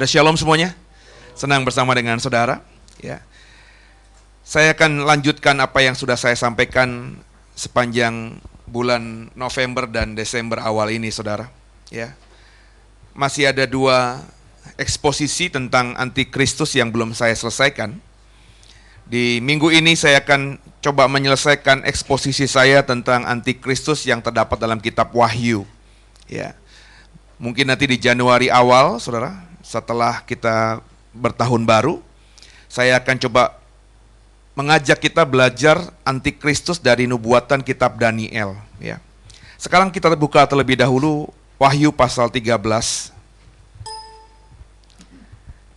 Ada shalom semuanya. Senang bersama dengan saudara. Ya. Saya akan lanjutkan apa yang sudah saya sampaikan sepanjang bulan November dan Desember awal ini, saudara. Ya. Masih ada 2 eksposisi tentang antikristus yang belum saya selesaikan. Di minggu ini saya akan coba menyelesaikan eksposisi saya tentang antikristus yang terdapat dalam kitab Wahyu. Ya. Mungkin nanti di Januari awal, saudara, setelah kita bertahun baru, saya akan coba mengajak kita belajar antikristus dari nubuatan kitab Daniel. Ya. Sekarang kita buka terlebih dahulu Wahyu pasal 13.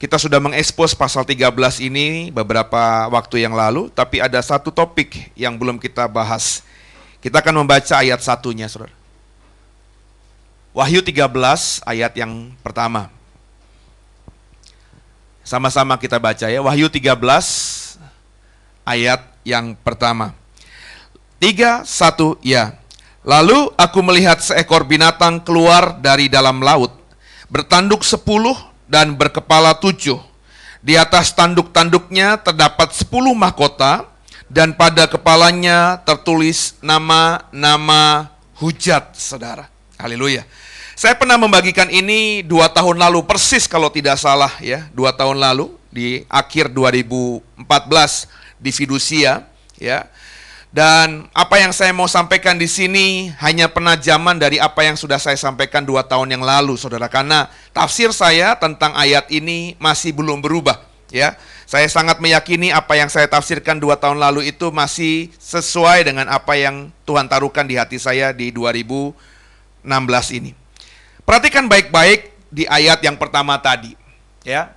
Kita sudah mengekspos pasal 13 ini beberapa waktu yang lalu, tapi ada satu topik yang belum kita bahas. Kita akan membaca ayat 1-nya, saudara. Wahyu 13 ayat yang pertama. Sama-sama kita baca ya, Wahyu 13 ayat yang pertama. 3, 1, ya. Lalu aku melihat seekor binatang keluar dari dalam laut, bertanduk 10 dan berkepala 7. Di atas tanduk-tanduknya terdapat 10 mahkota, dan pada kepalanya tertulis nama-nama hujat, saudara. Haleluya. Saya pernah membagikan ini 2 tahun lalu, persis kalau tidak salah ya, 2 tahun lalu di akhir 2014 di Fiducia ya. Dan apa yang saya mau sampaikan di sini hanya penajaman dari apa yang sudah saya sampaikan 2 tahun yang lalu, saudara, karena tafsir saya tentang ayat ini masih belum berubah ya. Saya sangat meyakini apa yang saya tafsirkan 2 tahun lalu itu masih sesuai dengan apa yang Tuhan taruhkan di hati saya di 2016 ini. Perhatikan baik-baik di ayat yang pertama tadi, ya.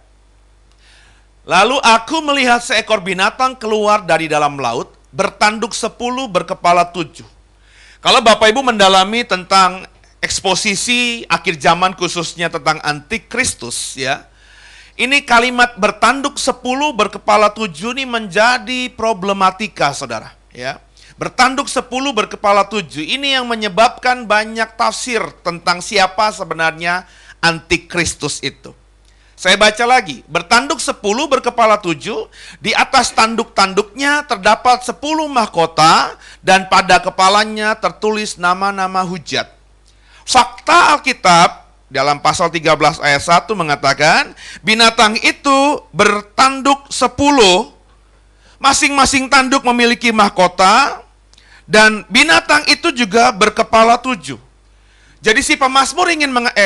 Lalu aku melihat seekor binatang keluar dari dalam laut, bertanduk 10, berkepala 7. Kalau Bapak Ibu mendalami tentang eksposisi akhir zaman khususnya tentang antikristus, ya. Ini kalimat bertanduk 10, berkepala 7 ini menjadi problematika, saudara, ya. Bertanduk 10, berkepala 7. Ini yang menyebabkan banyak tafsir tentang siapa sebenarnya antikristus itu. Saya baca lagi. Bertanduk 10, berkepala 7. Di atas tanduk-tanduknya terdapat 10 mahkota, dan pada kepalanya tertulis nama-nama hujat. Fakta Alkitab dalam pasal 13 ayat 1 mengatakan, binatang itu bertanduk 10, masing-masing tanduk memiliki mahkota, dan binatang itu juga berkepala 7. Jadi si pemazmur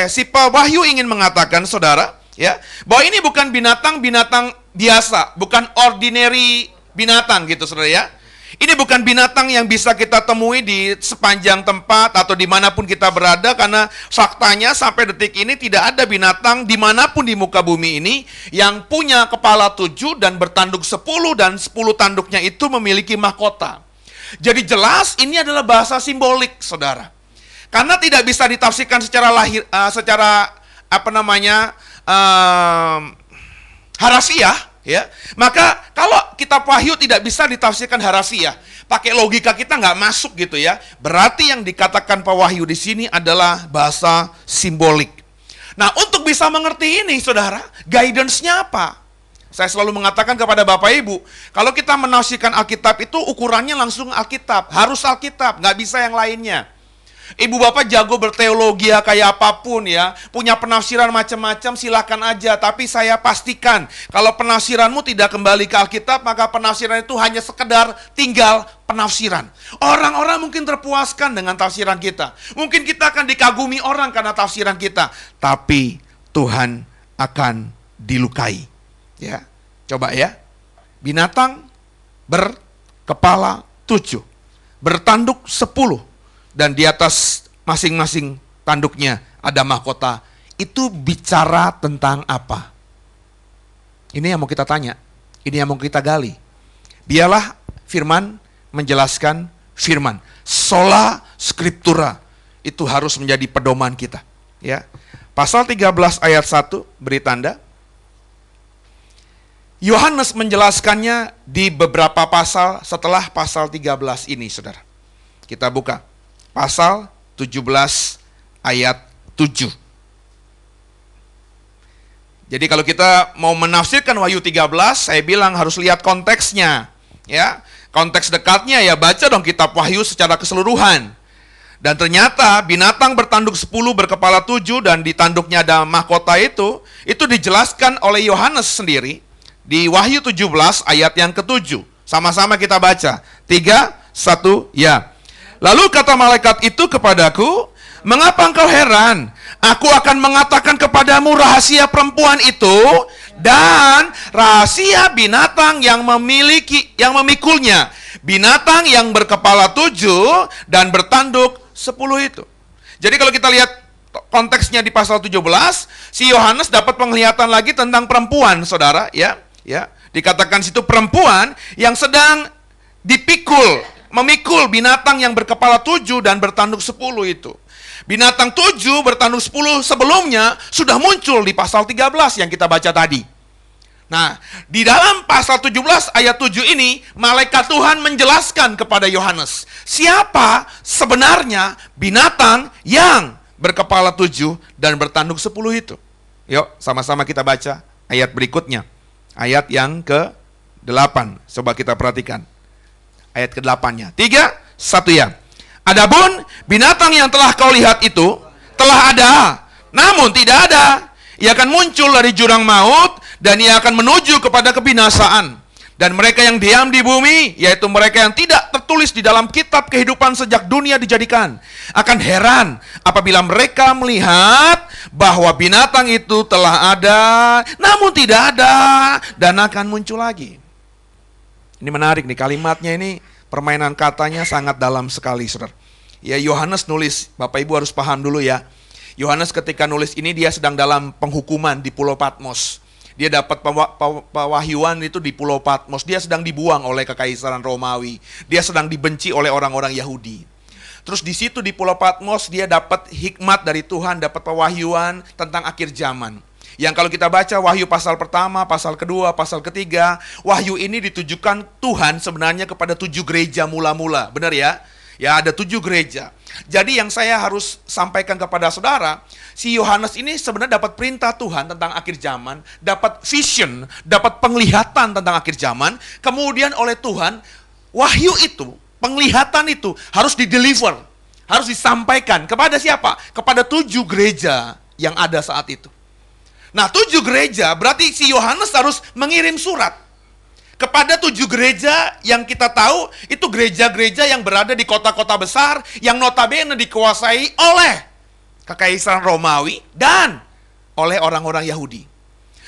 si Wahyu ingin mengatakan, saudara, ya, bahwa ini bukan binatang biasa, bukan ordinary binatang gitu, saudara ya. Ini bukan binatang yang bisa kita temui di sepanjang tempat atau dimanapun kita berada, karena faktanya sampai detik ini tidak ada binatang dimanapun di muka bumi ini yang punya kepala 7 dan bertanduk 10, dan 10 tanduknya itu memiliki mahkota. Jadi jelas ini adalah bahasa simbolik, saudara. Karena tidak bisa ditafsirkan secara harafiah, ya. Maka kalau kitab Wahyu tidak bisa ditafsirkan harafiah, pakai logika kita nggak masuk gitu ya. Berarti yang dikatakan Pak Wahyu di sini adalah bahasa simbolik. Nah, untuk bisa mengerti ini, saudara, guidance-nya apa? Saya selalu mengatakan kepada Bapak Ibu, kalau kita menafsirkan Alkitab itu ukurannya langsung Alkitab, harus Alkitab, nggak bisa yang lainnya. Ibu bapak jago berteologi ya, kayak apapun ya, punya penafsiran macam-macam, silakan aja. Tapi saya pastikan kalau penafsiranmu tidak kembali ke Alkitab, maka penafsiran itu hanya sekedar tinggal penafsiran. Orang-orang mungkin terpuaskan dengan tafsiran kita. Mungkin kita akan dikagumi orang karena tafsiran kita, tapi Tuhan akan dilukai. Ya, coba ya. Binatang berkepala 7, bertanduk 10, dan di atas masing-masing tanduknya ada mahkota. Itu bicara tentang apa? Ini yang mau kita tanya, ini yang mau kita gali. Biarlah firman menjelaskan firman. Sola scriptura, itu harus menjadi pedoman kita. Ya. Pasal 13 ayat 1, beri tanda. Yohanes menjelaskannya di beberapa pasal setelah pasal 13 ini, saudara. Kita buka. Pasal 17 ayat 7. Jadi kalau kita mau menafsirkan Wahyu 13, saya bilang harus lihat konteksnya. Ya, konteks dekatnya ya baca dong kitab Wahyu secara keseluruhan. Dan ternyata binatang bertanduk 10 berkepala 7 dan di tanduknya ada mahkota itu dijelaskan oleh Yohanes sendiri di Wahyu 17 ayat yang ke-7. Sama-sama kita baca. 3, 1, ya. Lalu kata malaikat itu kepadaku, mengapa engkau heran? Aku akan mengatakan kepadamu rahasia perempuan itu dan rahasia binatang yang memikulnya. Binatang yang berkepala 7 dan bertanduk 10 itu. Jadi kalau kita lihat konteksnya di pasal 17, si Yohanes dapat penglihatan lagi tentang perempuan, saudara, ya. Ya, dikatakan situ perempuan yang sedang memikul binatang yang berkepala 7 dan bertanduk 10 itu. Binatang 7 bertanduk 10 sebelumnya sudah muncul di pasal 13 yang kita baca tadi. Nah, di dalam pasal 17 ayat 7 ini, malaikat Tuhan menjelaskan kepada Yohanes, siapa sebenarnya binatang yang berkepala 7 dan bertanduk 10 itu. Yuk, sama-sama kita baca ayat berikutnya. Ayat yang ke-8. Coba kita perhatikan. Ayat ke-8-nya. 3, 1 ya. Adapun binatang yang telah kau lihat itu telah ada, namun tidak ada. Ia akan muncul dari jurang maut dan ia akan menuju kepada kebinasaan. Dan mereka yang diam di bumi, yaitu mereka yang tidak tertulis di dalam kitab kehidupan sejak dunia dijadikan, akan heran apabila mereka melihat bahwa binatang itu telah ada, namun tidak ada, dan akan muncul lagi. Ini menarik nih, kalimatnya ini, permainan katanya sangat dalam sekali, saudara. Ya, Yohanes nulis, Bapak Ibu harus paham dulu ya. Yohanes ketika nulis ini, dia sedang dalam penghukuman di Pulau Patmos. Dia dapat pewahyuan itu di Pulau Patmos. Dia sedang dibuang oleh Kekaisaran Romawi. Dia sedang dibenci oleh orang-orang Yahudi. Terus di situ di Pulau Patmos dia dapat hikmat dari Tuhan, dapat pewahyuan tentang akhir zaman. Yang kalau kita baca Wahyu pasal pertama, pasal kedua, pasal ketiga, wahyu ini ditujukan Tuhan sebenarnya kepada 7 gereja mula-mula. Benar ya? Ya, ada 7 gereja. Jadi yang saya harus sampaikan kepada saudara, si Yohanes ini sebenarnya dapat perintah Tuhan tentang akhir zaman, dapat vision, dapat penglihatan tentang akhir zaman, kemudian oleh Tuhan, wahyu itu, penglihatan itu harus dideliver, harus disampaikan kepada siapa? Kepada 7 gereja yang ada saat itu. Nah, 7 gereja berarti si Yohanes harus mengirim surat kepada 7 gereja yang kita tahu itu gereja-gereja yang berada di kota-kota besar yang notabene dikuasai oleh Kekaisaran Romawi dan oleh orang-orang Yahudi.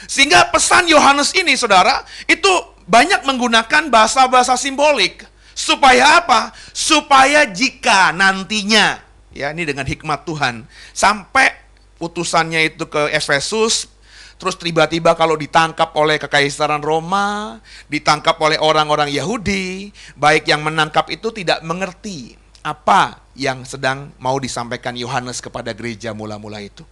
Sehingga pesan Yohanes ini, saudara, itu banyak menggunakan bahasa-bahasa simbolik. Supaya apa? Supaya jika nantinya, ya ini dengan hikmat Tuhan, sampai utusannya itu ke Efesus, terus tiba-tiba kalau ditangkap oleh Kekaisaran Roma, ditangkap oleh orang-orang Yahudi, baik yang menangkap itu tidak mengerti apa yang sedang mau disampaikan Yohanes kepada gereja mula-mula itu.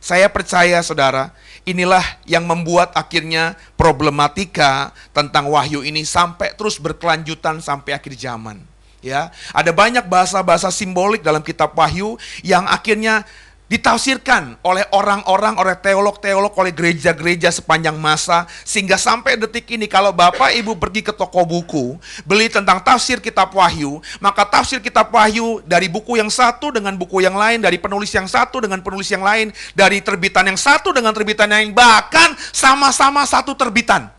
Saya percaya, saudara, inilah yang membuat akhirnya problematika tentang wahyu ini sampai terus berkelanjutan sampai akhir zaman. Ya, ada banyak bahasa-bahasa simbolik dalam kitab Wahyu yang akhirnya ditafsirkan oleh orang-orang, oleh teolog-teolog, oleh gereja-gereja sepanjang masa, sehingga sampai detik ini kalau Bapak Ibu pergi ke toko buku, beli tentang tafsir kitab Wahyu, maka tafsir kitab Wahyu dari buku yang satu dengan buku yang lain, dari penulis yang satu dengan penulis yang lain, dari terbitan yang satu dengan terbitan yang lain, bahkan sama-sama satu terbitan.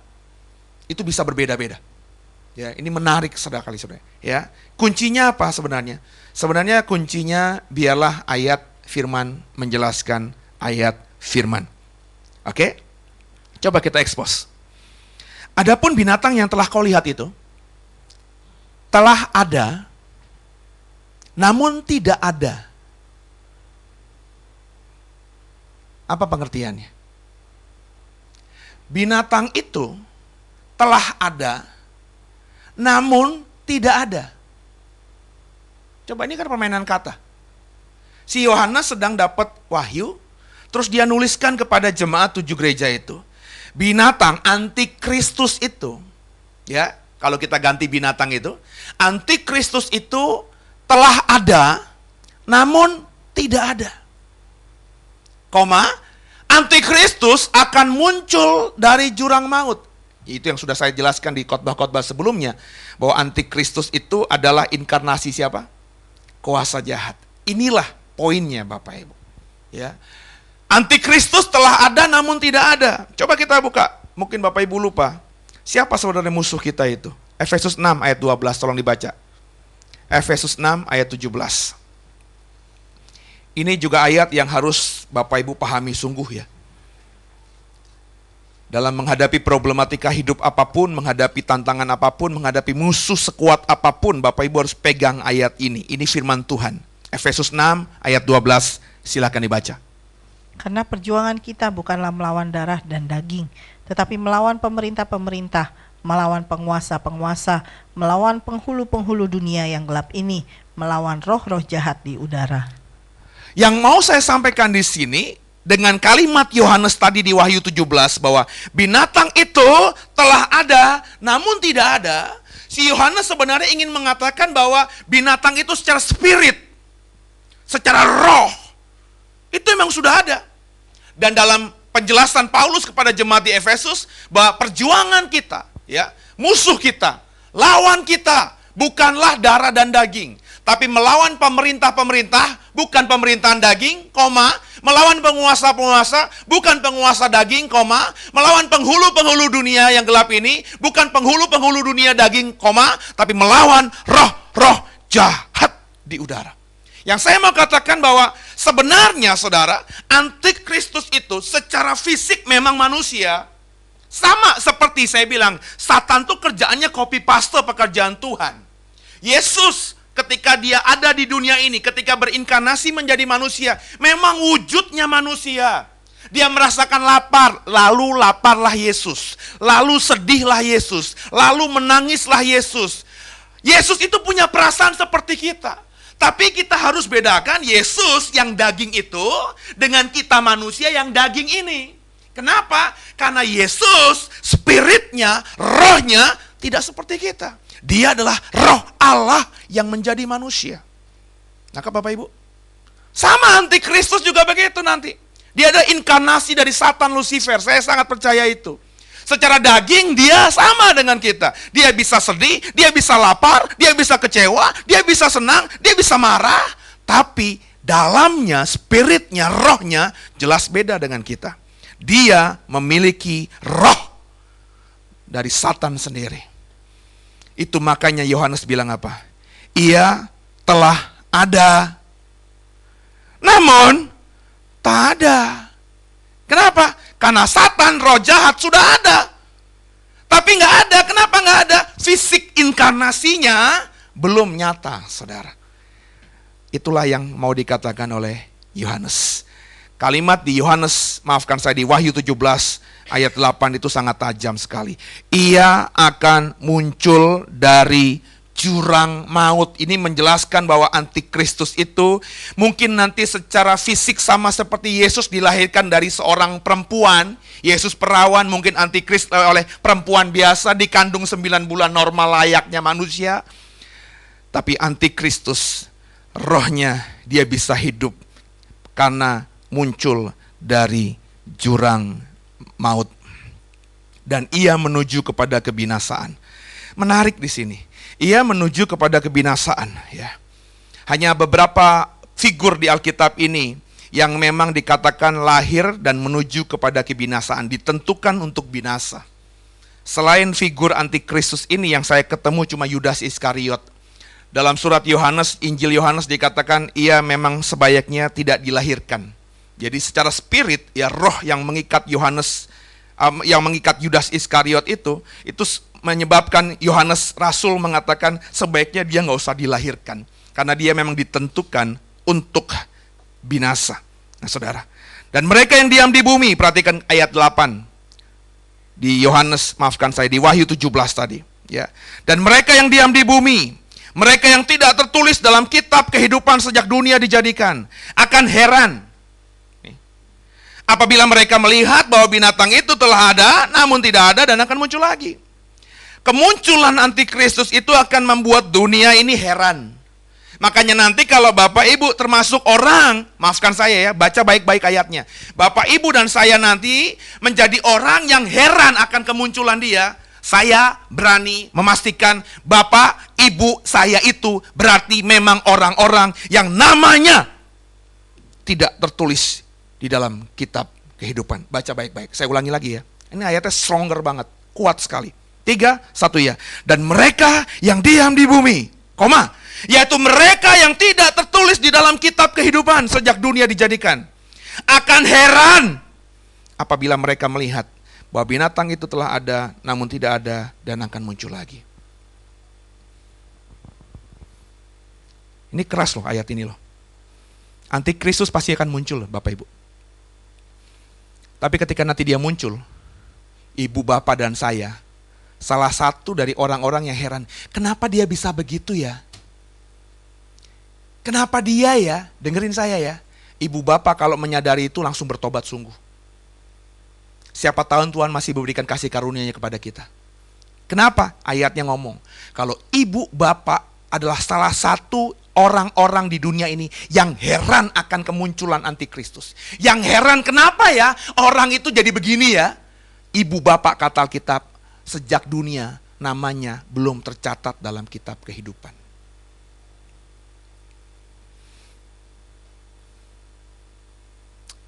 Itu bisa berbeda-beda. Ya, ini menarik sekali saudara. Ya, kuncinya apa sebenarnya? Sebenarnya kuncinya biarlah ayat firman menjelaskan ayat firman. Oke? Coba kita expose. Adapun binatang yang telah kau lihat itu telah ada, namun tidak ada. Apa pengertiannya? Binatang itu telah ada, namun tidak ada. Coba, ini kan permainan kata. Si Yohanes sedang dapat wahyu, terus dia nuliskan kepada jemaat 7 gereja itu. Binatang antikristus itu, ya, kalau kita ganti binatang itu, antikristus itu telah ada, namun tidak ada. Koma, antikristus akan muncul dari jurang maut. Itu yang sudah saya jelaskan di khotbah-khotbah sebelumnya, bahwa antikristus itu adalah inkarnasi siapa? Kuasa jahat. Inilah poinnya Bapak Ibu. Ya. Antikristus telah ada namun tidak ada. Coba kita buka. Mungkin Bapak Ibu lupa. Siapa sebenarnya musuh kita itu? Efesus 6 ayat 12, tolong dibaca. Efesus 6 ayat 17. Ini juga ayat yang harus Bapak Ibu pahami sungguh ya. Dalam menghadapi problematika hidup apapun, menghadapi tantangan apapun, menghadapi musuh sekuat apapun, Bapak Ibu harus pegang ayat ini. Ini firman Tuhan. Efesus 6 ayat 12, silakan dibaca. Karena perjuangan kita bukanlah melawan darah dan daging, tetapi melawan pemerintah-pemerintah, melawan penguasa-penguasa, melawan penghulu-penghulu dunia yang gelap ini, melawan roh-roh jahat di udara. Yang mau saya sampaikan di sini, dengan kalimat Yohanes tadi di Wahyu 17, bahwa binatang itu telah ada, namun tidak ada. Si Yohanes sebenarnya ingin mengatakan bahwa binatang itu secara spirit, secara roh, itu memang sudah ada. Dan dalam penjelasan Paulus kepada jemaat di Efesus, bahwa perjuangan kita, ya, musuh kita, lawan kita, bukanlah darah dan daging, tapi melawan pemerintah-pemerintah, bukan pemerintahan daging, koma, melawan penguasa-penguasa, bukan penguasa daging, koma, melawan penghulu-penghulu dunia yang gelap ini, bukan penghulu-penghulu dunia daging, koma, tapi melawan roh-roh jahat di udara. Yang saya mau katakan bahwa sebenarnya saudara, antikristus itu secara fisik memang manusia. Sama seperti saya bilang, Satan tuh kerjaannya copy paste pekerjaan Tuhan. Yesus ketika dia ada di dunia ini, ketika berinkarnasi menjadi manusia, memang wujudnya manusia. Dia merasakan lapar, lalu laparlah Yesus. Lalu sedihlah Yesus. Lalu menangislah Yesus. Yesus itu punya perasaan seperti kita. Tapi kita harus bedakan Yesus yang daging itu dengan kita manusia yang daging ini. Kenapa? Karena Yesus, spiritnya, rohnya tidak seperti kita. Dia adalah roh Allah yang menjadi manusia. Nah, Bapak Ibu, sama antikristus juga begitu nanti. Dia ada inkarnasi dari Satan Lucifer. Saya sangat percaya itu. Secara daging dia sama dengan kita. Dia bisa sedih, dia bisa lapar, dia bisa kecewa, dia bisa senang, dia bisa marah. Tapi dalamnya, spiritnya, rohnya jelas beda dengan kita. Dia memiliki roh dari Satan sendiri. Itu makanya Yohanes bilang apa? Ia telah ada, namun tak ada. Kenapa? Karena Satan, roh jahat sudah ada. Tapi nggak ada. Kenapa nggak ada? Fisik inkarnasinya belum nyata, saudara. Itulah yang mau dikatakan oleh Yohanes. Kalimat di Yohanes, maafkan saya, di Wahyu 17 ayat 8 itu sangat tajam sekali. Ia akan muncul dari jurang maut. Ini menjelaskan bahwa antikristus itu mungkin nanti secara fisik sama seperti Yesus dilahirkan dari seorang perempuan. Yesus perawan, mungkin antikristus oleh perempuan biasa, dikandung 9 bulan normal layaknya manusia. Tapi antikristus, rohnya dia bisa hidup karena muncul dari jurang maut. Dan ia menuju kepada kebinasaan. Menarik di sini. Ia menuju kepada kebinasaan, ya. Hanya beberapa figur di Alkitab ini yang memang dikatakan lahir dan menuju kepada kebinasaan, ditentukan untuk binasa. Selain figur antikristus ini yang saya ketemu cuma Yudas Iskariot. Dalam surat Yohanes, Injil Yohanes dikatakan ia memang sebaiknya tidak dilahirkan. Jadi secara spirit, ya, roh yang mengikat Yohanes, yang mengikat Yudas Iskariot itu menyebabkan Yohanes Rasul mengatakan sebaiknya dia nggak usah dilahirkan, karena dia memang ditentukan untuk binasa. Nah, saudara, dan mereka yang diam di bumi, perhatikan ayat 8 di Yohanes, maafkan saya, di Wahyu 17 tadi, ya. Dan mereka yang diam di bumi, mereka yang tidak tertulis dalam kitab kehidupan sejak dunia dijadikan, akan heran apabila mereka melihat bahwa binatang itu telah ada, namun tidak ada dan akan muncul lagi. Kemunculan antikristus itu akan membuat dunia ini heran. Makanya nanti kalau Bapak Ibu termasuk orang, maafkan saya ya, baca baik-baik ayatnya. Bapak Ibu dan saya nanti menjadi orang yang heran akan kemunculan dia. Saya berani memastikan Bapak Ibu saya itu berarti memang orang-orang yang namanya tidak tertulis di dalam kitab kehidupan. Baca baik-baik. Saya ulangi lagi ya. Ini ayatnya stronger banget, kuat sekali. 3, 1 ya. Dan mereka yang diam di bumi, yaitu mereka yang tidak tertulis di dalam kitab kehidupan sejak dunia dijadikan, akan heran apabila mereka melihat bahwa binatang itu telah ada, namun tidak ada dan akan muncul lagi. Ini keras loh ayat ini loh. Antikristus pasti akan muncul Bapak Ibu. Tapi ketika nanti dia muncul, ibu, bapak, dan saya, salah satu dari orang-orang yang heran, kenapa dia bisa begitu ya? Kenapa dia ya? Dengerin saya ya. Ibu bapak kalau menyadari itu langsung bertobat sungguh. Siapa tahu Tuhan masih memberikan kasih karunia-Nya kepada kita. Kenapa? Ayatnya ngomong, kalau ibu bapak adalah salah satu orang-orang di dunia ini yang heran akan kemunculan antikristus. Yang heran kenapa ya orang itu jadi begini ya? Ibu bapak kata Alkitab, sejak dunia namanya belum tercatat dalam kitab kehidupan.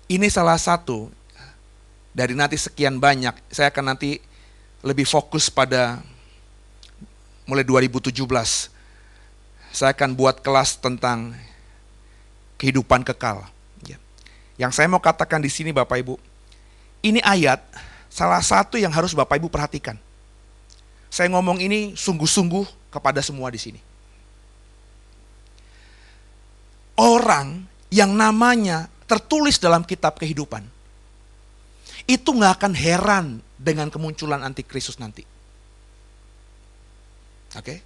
Ini salah satu dari nanti sekian banyak. Saya akan nanti lebih fokus pada mulai 2017. Saya akan buat kelas tentang kehidupan kekal. Yang saya mau katakan di sini Bapak Ibu, ini ayat salah satu yang harus Bapak Ibu perhatikan. Saya ngomong ini sungguh-sungguh kepada semua di sini. Orang yang namanya tertulis dalam kitab kehidupan, itu gak akan heran dengan kemunculan antikristus nanti. Oke?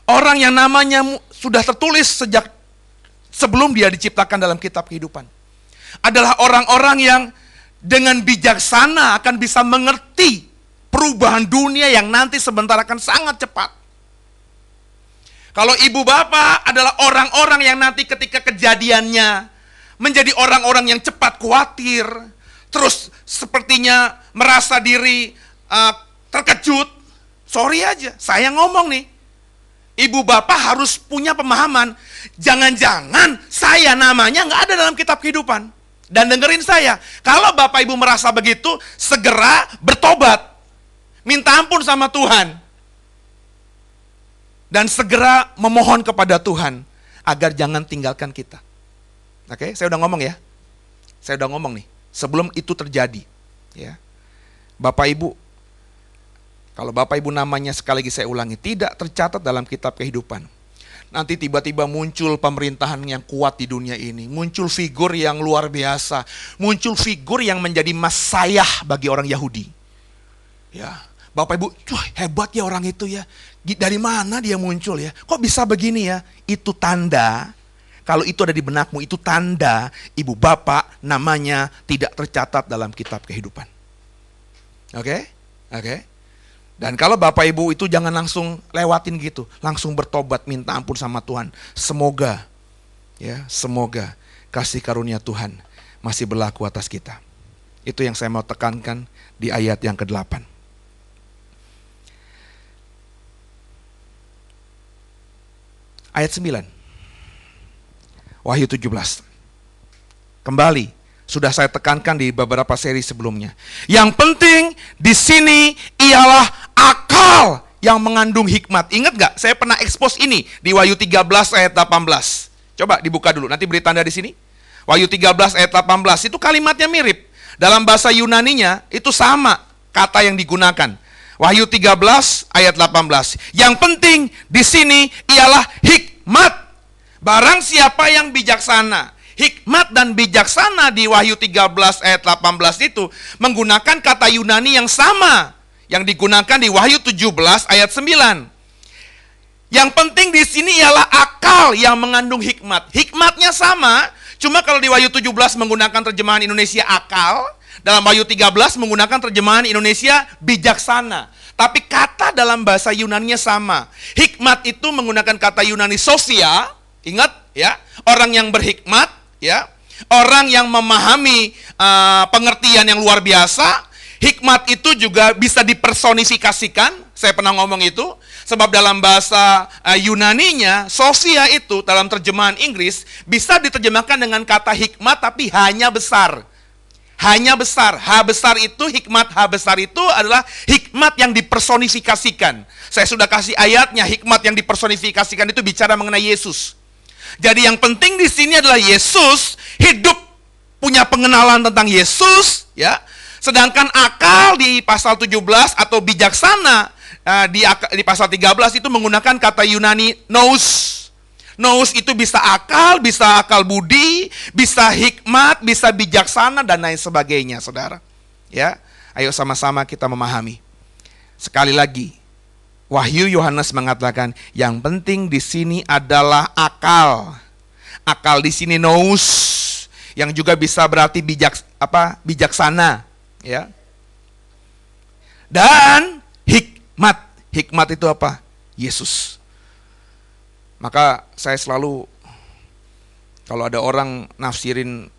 Orang yang namanya sudah tertulis sejak sebelum dia diciptakan dalam kitab kehidupan adalah orang-orang yang dengan bijaksana akan bisa mengerti perubahan dunia yang nanti sebentar akan sangat cepat. Kalau ibu bapak adalah orang-orang yang nanti ketika kejadiannya menjadi orang-orang yang cepat khawatir, terus sepertinya merasa diri terkejut. Sorry aja, saya ngomong nih. Ibu bapak harus punya pemahaman, jangan-jangan saya namanya nggak ada dalam kitab kehidupan. Dan dengerin saya, kalau bapak ibu merasa begitu, segera bertobat, minta ampun sama Tuhan, dan segera memohon kepada Tuhan agar jangan tinggalkan kita. Oke, saya udah ngomong ya, saya udah ngomong nih, sebelum itu terjadi, ya, bapak ibu. Kalau Bapak Ibu namanya, sekali lagi saya ulangi, tidak tercatat dalam kitab kehidupan. Nanti tiba-tiba muncul pemerintahan yang kuat di dunia ini. Muncul figur yang luar biasa. Muncul figur yang menjadi Mesias bagi orang Yahudi. Ya, Bapak Ibu, hebat ya orang itu ya. Dari mana dia muncul ya? Kok bisa begini ya? Itu tanda, kalau itu ada di benakmu, itu tanda ibu bapak namanya tidak tercatat dalam kitab kehidupan. Oke? Oke? Dan kalau Bapak Ibu itu jangan langsung lewatin gitu, langsung bertobat minta ampun sama Tuhan. Semoga, ya, semoga kasih karunia Tuhan masih berlaku atas kita. Itu yang saya mau tekankan di ayat yang ke-8. Ayat 9. Wahyu 17. Kembali, sudah saya tekankan di beberapa seri sebelumnya. Yang penting di sini ialah akal yang mengandung hikmat. Ingat gak? Saya pernah expose ini di Wahyu 13 ayat 18. Coba dibuka dulu, nanti beri tanda di sini. Wahyu 13 ayat 18, itu kalimatnya mirip. Dalam bahasa Yunaninya itu sama kata yang digunakan. Wahyu 13 ayat 18. Yang penting di sini ialah hikmat. Barang siapa yang bijaksana. Hikmat dan bijaksana di Wahyu 13 ayat 18 itu menggunakan kata Yunani yang sama yang digunakan di Wahyu 17 ayat 9. Yang penting di sini ialah akal yang mengandung hikmat. Hikmatnya sama, cuma kalau di Wahyu 17 menggunakan terjemahan Indonesia akal, dalam Wahyu 13 menggunakan terjemahan Indonesia bijaksana. Tapi kata dalam bahasa Yunaninya sama. Hikmat itu menggunakan kata Yunani sosia, ingat ya, orang yang berhikmat, ya, orang yang memahami pengertian yang luar biasa. Hikmat itu juga bisa dipersonifikasikan. Saya pernah ngomong itu, sebab dalam bahasa Yunaninya sosia itu dalam terjemahan Inggris bisa diterjemahkan dengan kata hikmat, tapi hanya besar. Hanya besar. H besar itu hikmat. H besar itu adalah hikmat yang dipersonifikasikan. Saya sudah kasih ayatnya. Hikmat yang dipersonifikasikan itu bicara mengenai Yesus. Jadi yang penting di sini adalah Yesus hidup, punya pengenalan tentang Yesus, ya. Sedangkan akal di pasal 17 atau bijaksana di pasal 13 itu menggunakan kata Yunani nous. Nous itu bisa akal budi, bisa hikmat, bisa bijaksana dan lain sebagainya, Saudara. Ya, ayo sama-sama kita memahami. Sekali lagi, Wahyu Yohanes mengatakan yang penting di sini adalah akal. Akal di sini nous, yang juga bisa berarti bijaksana, ya. Dan hikmat. Hikmat itu apa? Yesus. Maka saya selalu, kalau ada orang nafsirin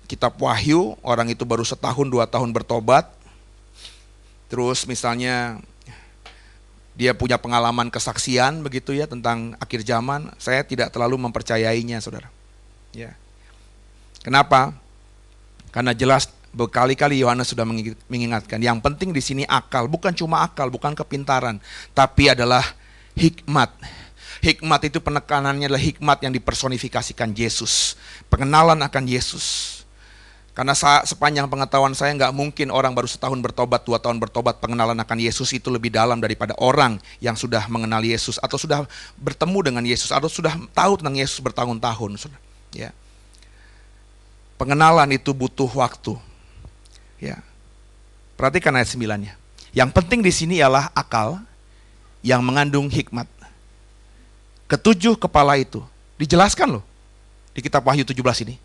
kitab Wahyu, orang itu baru 1-2 tahun bertobat, terus misalnya dia punya pengalaman kesaksian begitu ya tentang akhir zaman, saya tidak terlalu mempercayainya, Saudara. Ya. Kenapa? Karena jelas berkali-kali Yohanes sudah mengingatkan, yang penting di sini akal, bukan cuma akal, bukan kepintaran, tapi adalah hikmat. Hikmat itu penekanannya adalah hikmat yang dipersonifikasikan Yesus, pengenalan akan Yesus. Karena sepanjang pengetahuan saya nggak mungkin orang baru 1 tahun bertobat, 2 tahun bertobat, pengenalan akan Yesus itu lebih dalam daripada orang yang sudah mengenal Yesus atau sudah bertemu dengan Yesus atau sudah tahu tentang Yesus bertahun-tahun. Ya. Pengenalan itu butuh waktu. Ya. Perhatikan ayat 9-nya. Yang penting di sini ialah akal yang mengandung hikmat. Ketujuh kepala itu dijelaskan loh di kitab Wahyu 17 ini.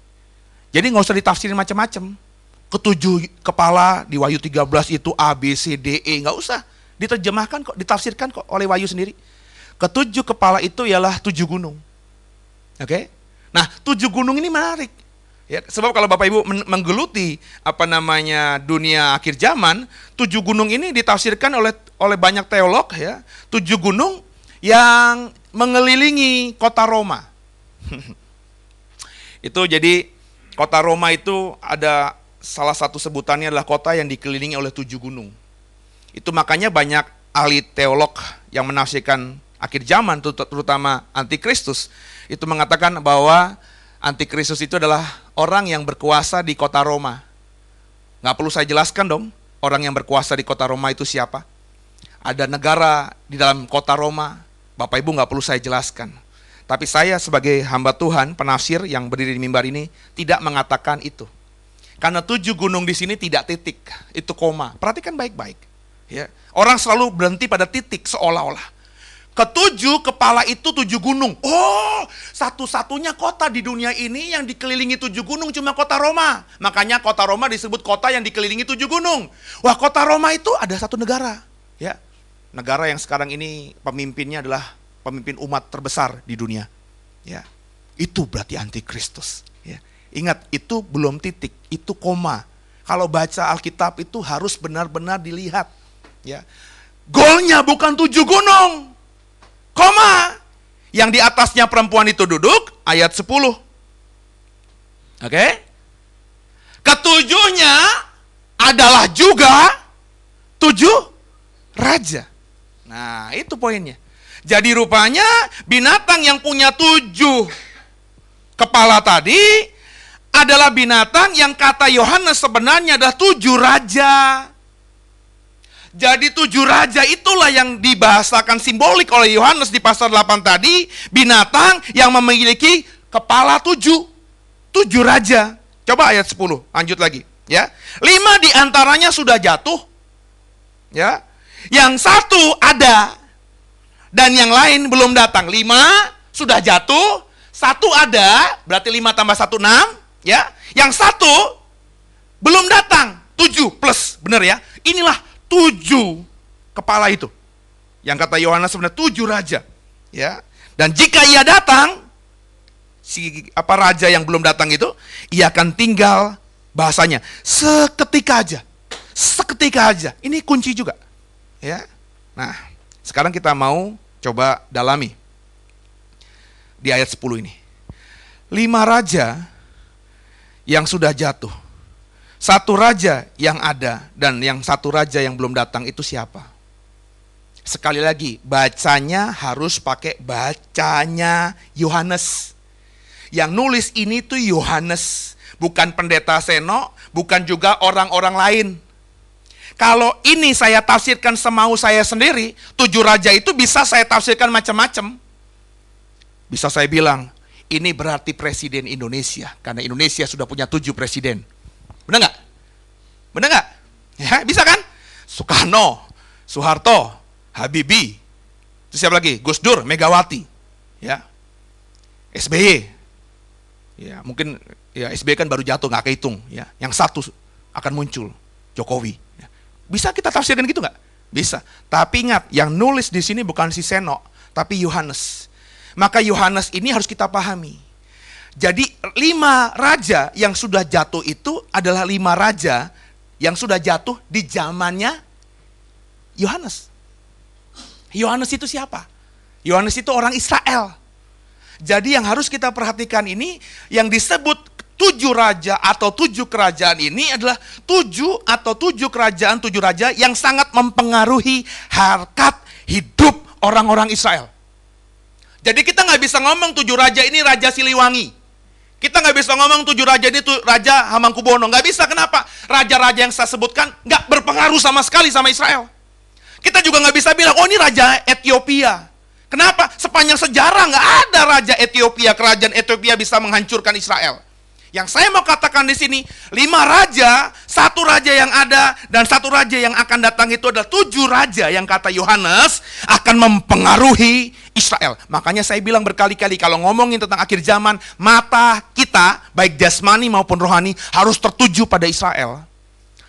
Jadi nggak usah ditafsirin macam-macam. Ketujuh kepala di Wahyu 13 itu A, B, C, D, E, nggak usah diterjemahkan kok, ditafsirkan kok oleh Wahyu sendiri. Ketujuh kepala itu ialah 7 gunung. Oke? Nah, 7 gunung ini menarik. Ya, sebab kalau Bapak Ibu menggeluti dunia akhir zaman, 7 gunung ini ditafsirkan oleh banyak teolog, ya. 7 gunung yang mengelilingi kota Roma. Itu jadi kota Roma itu ada salah satu sebutannya adalah kota yang dikelilingi oleh 7 gunung. Itu makanya banyak ahli teolog yang menafsirkan akhir zaman, terutama antikristus, itu mengatakan bahwa antikristus itu adalah orang yang berkuasa di kota Roma. Nggak perlu saya jelaskan dong, orang yang berkuasa di kota Roma itu siapa? Ada negara di dalam kota Roma, Bapak Ibu nggak perlu saya jelaskan. Tapi saya sebagai hamba Tuhan, penafsir yang berdiri di mimbar ini, tidak mengatakan itu. Karena 7 gunung di sini tidak titik, itu koma. Perhatikan baik-baik. Ya. Orang selalu berhenti pada titik seolah-olah. Ketujuh kepala itu 7 gunung. Oh, satu-satunya kota di dunia ini yang dikelilingi 7 gunung cuma kota Roma. Makanya kota Roma disebut kota yang dikelilingi 7 gunung. Wah, kota Roma itu ada satu negara. Ya. Negara yang sekarang ini pemimpinnya adalah pemimpin umat terbesar di dunia. Ya. Itu berarti antikristus. Ya. Ingat, itu belum titik, itu koma. Kalau baca Alkitab itu harus benar-benar dilihat. Ya. Golnya bukan 7 gunung, koma. Yang di atasnya perempuan itu duduk, ayat 10. Oke? Ketujuhnya adalah juga 7 raja. Nah, itu poinnya. Jadi rupanya binatang yang punya 7 kepala tadi adalah binatang yang kata Yohanes sebenarnya adalah 7 raja. Jadi 7 raja itulah yang dibahasakan simbolik oleh Yohanes di pasal 8 tadi, binatang yang memiliki kepala 7 raja. Coba ayat 10, lanjut lagi, ya. 5 diantaranya sudah jatuh, ya. Yang 1 ada, dan yang lain belum datang. 5 sudah jatuh, 1 ada, berarti 5 tambah 1, 6, ya. Yang 1 belum datang, 7 plus, benar ya. Inilah 7 kepala itu. Yang kata Yohanes sebenarnya 7 raja, ya. Dan jika ia datang, raja yang belum datang itu, ia akan tinggal, bahasanya seketika aja. Seketika aja. Ini kunci juga, ya. Nah, sekarang kita mau coba dalami di ayat 10 ini. 5 raja yang sudah jatuh, 1 raja yang ada, dan yang 1 raja yang belum datang itu siapa? Sekali lagi, bacanya harus pakai bacanya Yohanes. Yang nulis ini tuh Yohanes, bukan pendeta Seno, bukan juga orang-orang lain. Kalau ini saya tafsirkan semau saya sendiri, 7 raja itu bisa saya tafsirkan macam-macam. Bisa saya bilang, ini berarti presiden Indonesia, karena Indonesia sudah punya 7 presiden. Benar nggak? Benar nggak? Ya, bisa kan? Soekarno, Soeharto, Habibie, terus siapa lagi? Gus Dur, Megawati, ya, SBY, ya mungkin ya SBY kan baru jatuh nggak kehitung, ya. Yang 1 akan muncul, Jokowi. Ya. Bisa kita tafsirkan gitu nggak? Bisa. Tapi ingat, yang nulis di sini bukan si Seno, tapi Yohanes. Maka Yohanes ini harus kita pahami. Jadi 5 raja yang sudah jatuh itu adalah 5 raja yang sudah jatuh di zamannya Yohanes. Yohanes itu siapa? Yohanes itu orang Israel. Jadi yang harus kita perhatikan ini, yang disebut 7 raja atau 7 kerajaan ini adalah 7 atau 7 kerajaan, 7 raja yang sangat mempengaruhi harkat hidup orang-orang Israel. Jadi kita nggak bisa ngomong 7 raja ini Raja Siliwangi. Kita nggak bisa ngomong 7 raja ini tuh Raja Hamengkubuwono. Nggak bisa, kenapa? Raja-raja yang saya sebutkan nggak berpengaruh sama sekali sama Israel. Kita juga nggak bisa bilang, oh ini Raja Ethiopia. Kenapa? Sepanjang sejarah nggak ada Raja Ethiopia, kerajaan Ethiopia bisa menghancurkan Israel. Yang saya mau katakan di sini, 5 raja, 1 raja yang ada, dan 1 raja yang akan datang itu adalah 7 raja yang kata Yohanes akan mempengaruhi Israel. Makanya saya bilang berkali-kali kalau ngomongin tentang akhir zaman, mata kita, baik jasmani maupun rohani, harus tertuju pada Israel.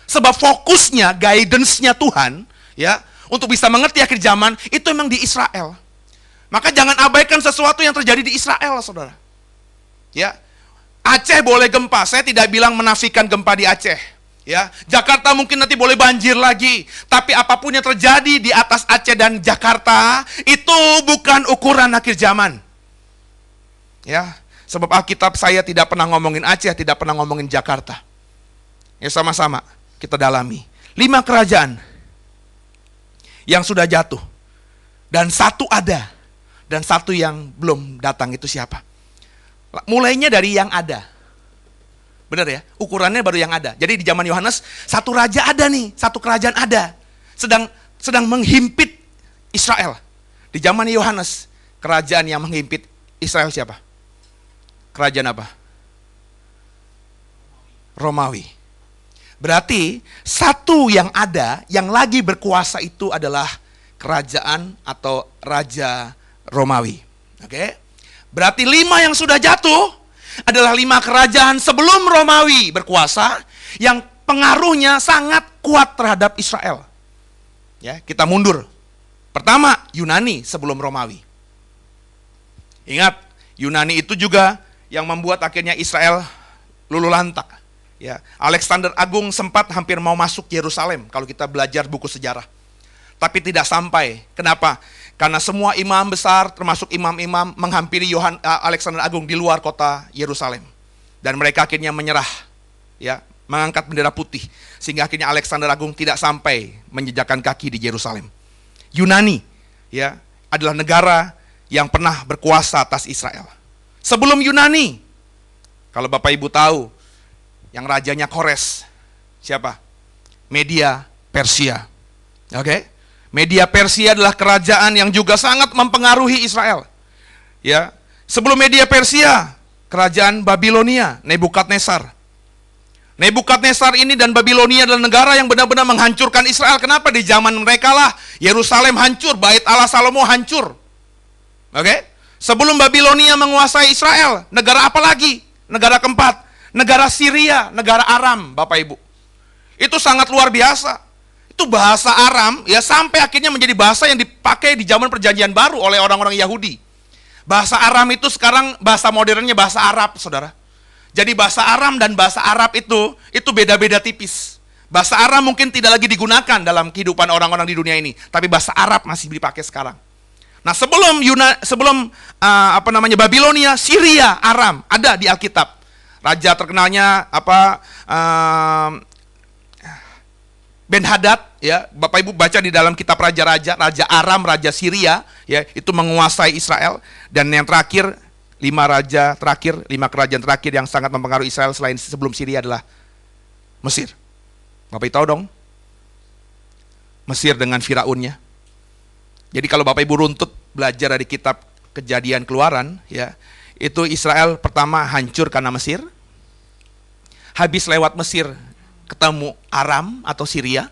Sebab fokusnya, guidance-nya Tuhan, ya, untuk bisa mengerti akhir zaman, itu memang di Israel. Maka jangan abaikan sesuatu yang terjadi di Israel, saudara. Ya, Aceh boleh gempa, saya tidak bilang menafikan gempa di Aceh. Ya, Jakarta mungkin nanti boleh banjir lagi, tapi apapun yang terjadi di atas Aceh dan Jakarta itu bukan ukuran akhir zaman. Ya, sebab Alkitab saya tidak pernah ngomongin Aceh, tidak pernah ngomongin Jakarta. Ya, sama-sama kita dalami. 5 kerajaan yang sudah jatuh, dan 1 ada, dan 1 yang belum datang itu siapa? Mulainya dari yang ada. Benar ya? Ukurannya baru yang ada. Jadi di zaman Yohanes, 1 raja ada nih, 1 kerajaan ada. Sedang menghimpit Israel. Di zaman Yohanes, kerajaan yang menghimpit Israel siapa? Kerajaan apa? Romawi. Berarti 1 yang ada, yang lagi berkuasa itu adalah kerajaan atau raja Romawi. Oke? Berarti 5 yang sudah jatuh adalah 5 kerajaan sebelum Romawi berkuasa yang pengaruhnya sangat kuat terhadap Israel. Ya, kita mundur. Pertama, Yunani sebelum Romawi. Ingat, Yunani itu juga yang membuat akhirnya Israel luluh lantak. Ya, Alexander Agung sempat hampir mau masuk Yerusalem kalau kita belajar buku sejarah. Tapi tidak sampai. Kenapa? Karena semua imam besar termasuk imam-imam menghampiri Alexander Agung di luar kota Yerusalem. Dan mereka akhirnya menyerah, ya, mengangkat bendera putih, sehingga akhirnya Alexander Agung tidak sampai menjejakkan kaki di Yerusalem. Yunani, ya, adalah negara yang pernah berkuasa atas Israel. Sebelum Yunani, kalau Bapak Ibu tahu, yang rajanya Kores, siapa? Media Persia. Oke? Media Persia adalah kerajaan yang juga sangat mempengaruhi Israel. Ya, sebelum Media Persia, kerajaan Babilonia, Nebukadnezar. Nebukadnezar ini dan Babilonia adalah negara yang benar-benar menghancurkan Israel. Kenapa? Di zaman mereka lah Yerusalem hancur, Bait Allah Salomo hancur. Oke? Sebelum Babilonia menguasai Israel, negara apa lagi? Negara keempat, negara Syria, negara Aram, Bapak Ibu. Itu sangat luar biasa. Itu bahasa Aram, ya, sampai akhirnya menjadi bahasa yang dipakai di zaman perjanjian baru oleh orang-orang Yahudi. Bahasa Aram itu sekarang bahasa modernnya bahasa Arab, saudara. Jadi bahasa Aram dan bahasa Arab itu beda-beda tipis. Bahasa Aram mungkin tidak lagi digunakan dalam kehidupan orang-orang di dunia ini, tapi bahasa Arab masih dipakai sekarang. Nah, sebelum Babilonia, Syria, Aram ada di Alkitab. Raja terkenalnya Ben-Hadad, ya, Bapak Ibu baca di dalam kitab raja-raja, Raja Aram, Raja Syria, ya, itu menguasai Israel. Dan yang terakhir, 5 kerajaan terakhir yang sangat mempengaruhi Israel selain sebelum Syria adalah Mesir. Bapak Ibu tahu dong, Mesir dengan Firaunnya. Jadi kalau Bapak Ibu runtut belajar dari kitab Kejadian Keluaran, ya, itu Israel pertama hancur karena Mesir. Habis lewat Mesir, ketemu Aram atau Syria.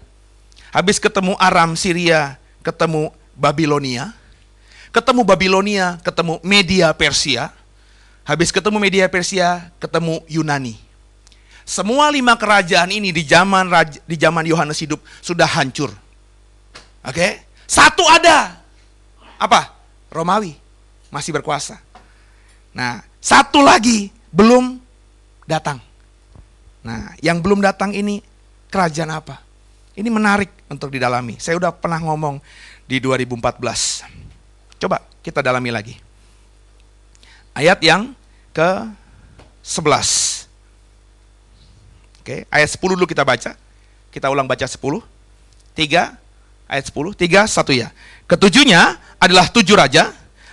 Habis ketemu Aram, Syria, ketemu Babilonia. Ketemu Babilonia, ketemu Media Persia. Habis ketemu Media Persia, ketemu Yunani. Semua 5 kerajaan ini di zaman Yohanes hidup sudah hancur. Oke? Satu ada. Apa? Romawi masih berkuasa. Nah, satu lagi belum datang. Nah, yang belum datang ini kerajaan apa? Ini menarik untuk didalami. Saya udah pernah ngomong di 2014. Coba kita dalami lagi. Ayat yang ke-11. Oke, ayat 10 dulu kita baca. Kita ulang baca 10. 3, ayat 10. 3, 1 ya. Ketujuhnya adalah 7 raja.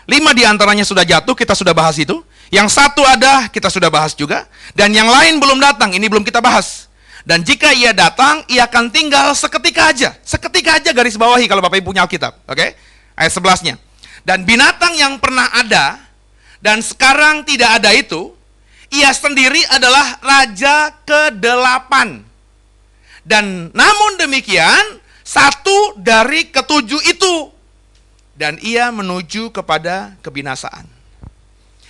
5 diantaranya sudah jatuh, kita sudah bahas itu. Yang 1 ada, kita sudah bahas juga. Dan yang lain belum datang, ini belum kita bahas. Dan jika ia datang, ia akan tinggal seketika aja. Seketika aja garis bawahi kalau Bapak Ibu punya Alkitab. Oke? Ayat 11-nya. Dan binatang yang pernah ada, dan sekarang tidak ada itu, ia sendiri adalah raja ke-8. Dan namun demikian, 1 dari ke-7 itu. Dan ia menuju kepada kebinasaan.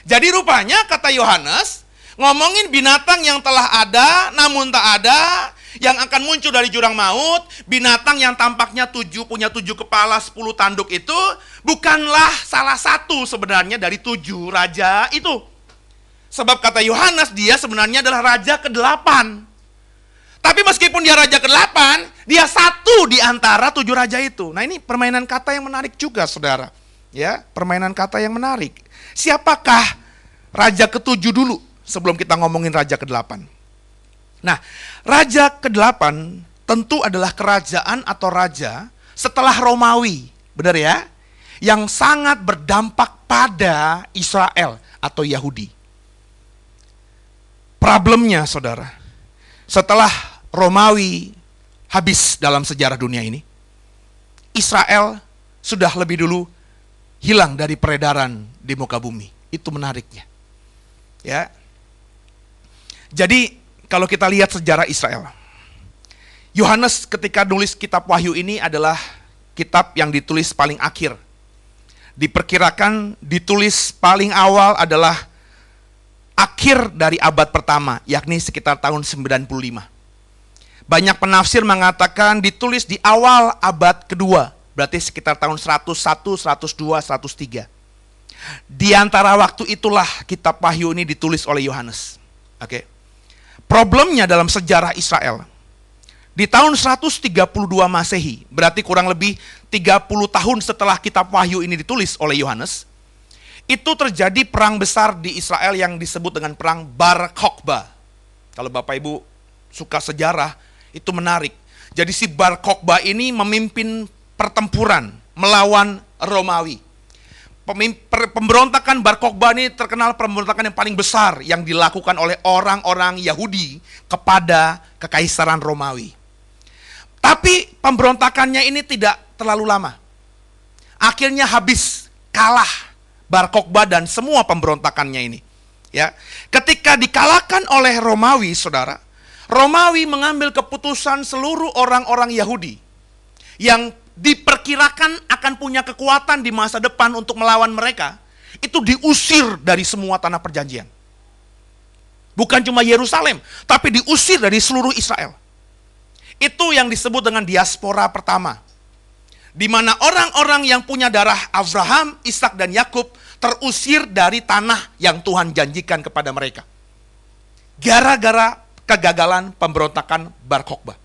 Jadi rupanya kata Yohanes ngomongin binatang yang telah ada namun tak ada, yang akan muncul dari jurang maut, binatang yang tampaknya punya 7 kepala, 10 tanduk itu bukanlah salah satu sebenarnya dari 7 raja itu. Sebab kata Yohanes dia sebenarnya adalah raja ke-8. Tapi meskipun dia raja ke-8, dia 1 di antara 7 raja itu. Nah, ini permainan kata yang menarik juga, saudara. Ya, permainan kata yang menarik. Siapakah raja ke-7 dulu sebelum kita ngomongin raja ke-8? Nah, raja ke-8 tentu adalah kerajaan atau raja setelah Romawi, benar ya? Yang sangat berdampak pada Israel atau Yahudi. Problemnya, saudara, setelah Romawi habis dalam sejarah dunia ini, Israel sudah lebih dulu hilang dari peredaran di muka bumi. Itu menariknya. Ya. Jadi kalau kita lihat sejarah Israel, Yohanes ketika nulis kitab Wahyu ini adalah kitab yang ditulis paling akhir. Diperkirakan ditulis paling awal adalah akhir dari abad pertama, yakni sekitar tahun 95. Banyak penafsir mengatakan ditulis di awal abad kedua, berarti sekitar tahun 101, 102, 103. Di antara waktu itulah kitab Wahyu ini ditulis oleh Yohanes. Oke. Problemnya dalam sejarah Israel, di tahun 132 Masehi, berarti kurang lebih 30 tahun setelah kitab Wahyu ini ditulis oleh Yohanes, itu terjadi perang besar di Israel yang disebut dengan perang Bar Kokhba. Kalau Bapak Ibu suka sejarah, itu menarik. Jadi si Bar Kokhba ini memimpin pertempuran melawan Romawi. Pemberontakan Bar Kokhba ini terkenal pemberontakan yang paling besar yang dilakukan oleh orang-orang Yahudi kepada kekaisaran Romawi. Tapi pemberontakannya ini tidak terlalu lama. Akhirnya habis, kalah Bar Kokhba dan semua pemberontakannya ini. Ya, ketika dikalahkan oleh Romawi, saudara, Romawi mengambil keputusan seluruh orang-orang Yahudi yang diperkirakan akan punya kekuatan di masa depan untuk melawan mereka, itu diusir dari semua tanah perjanjian. Bukan cuma Yerusalem, tapi diusir dari seluruh Israel. Itu yang disebut dengan diaspora pertama, di mana orang-orang yang punya darah Abraham, Ishak dan Yakub terusir dari tanah yang Tuhan janjikan kepada mereka. Gara-gara kegagalan pemberontakan Bar Kokhba.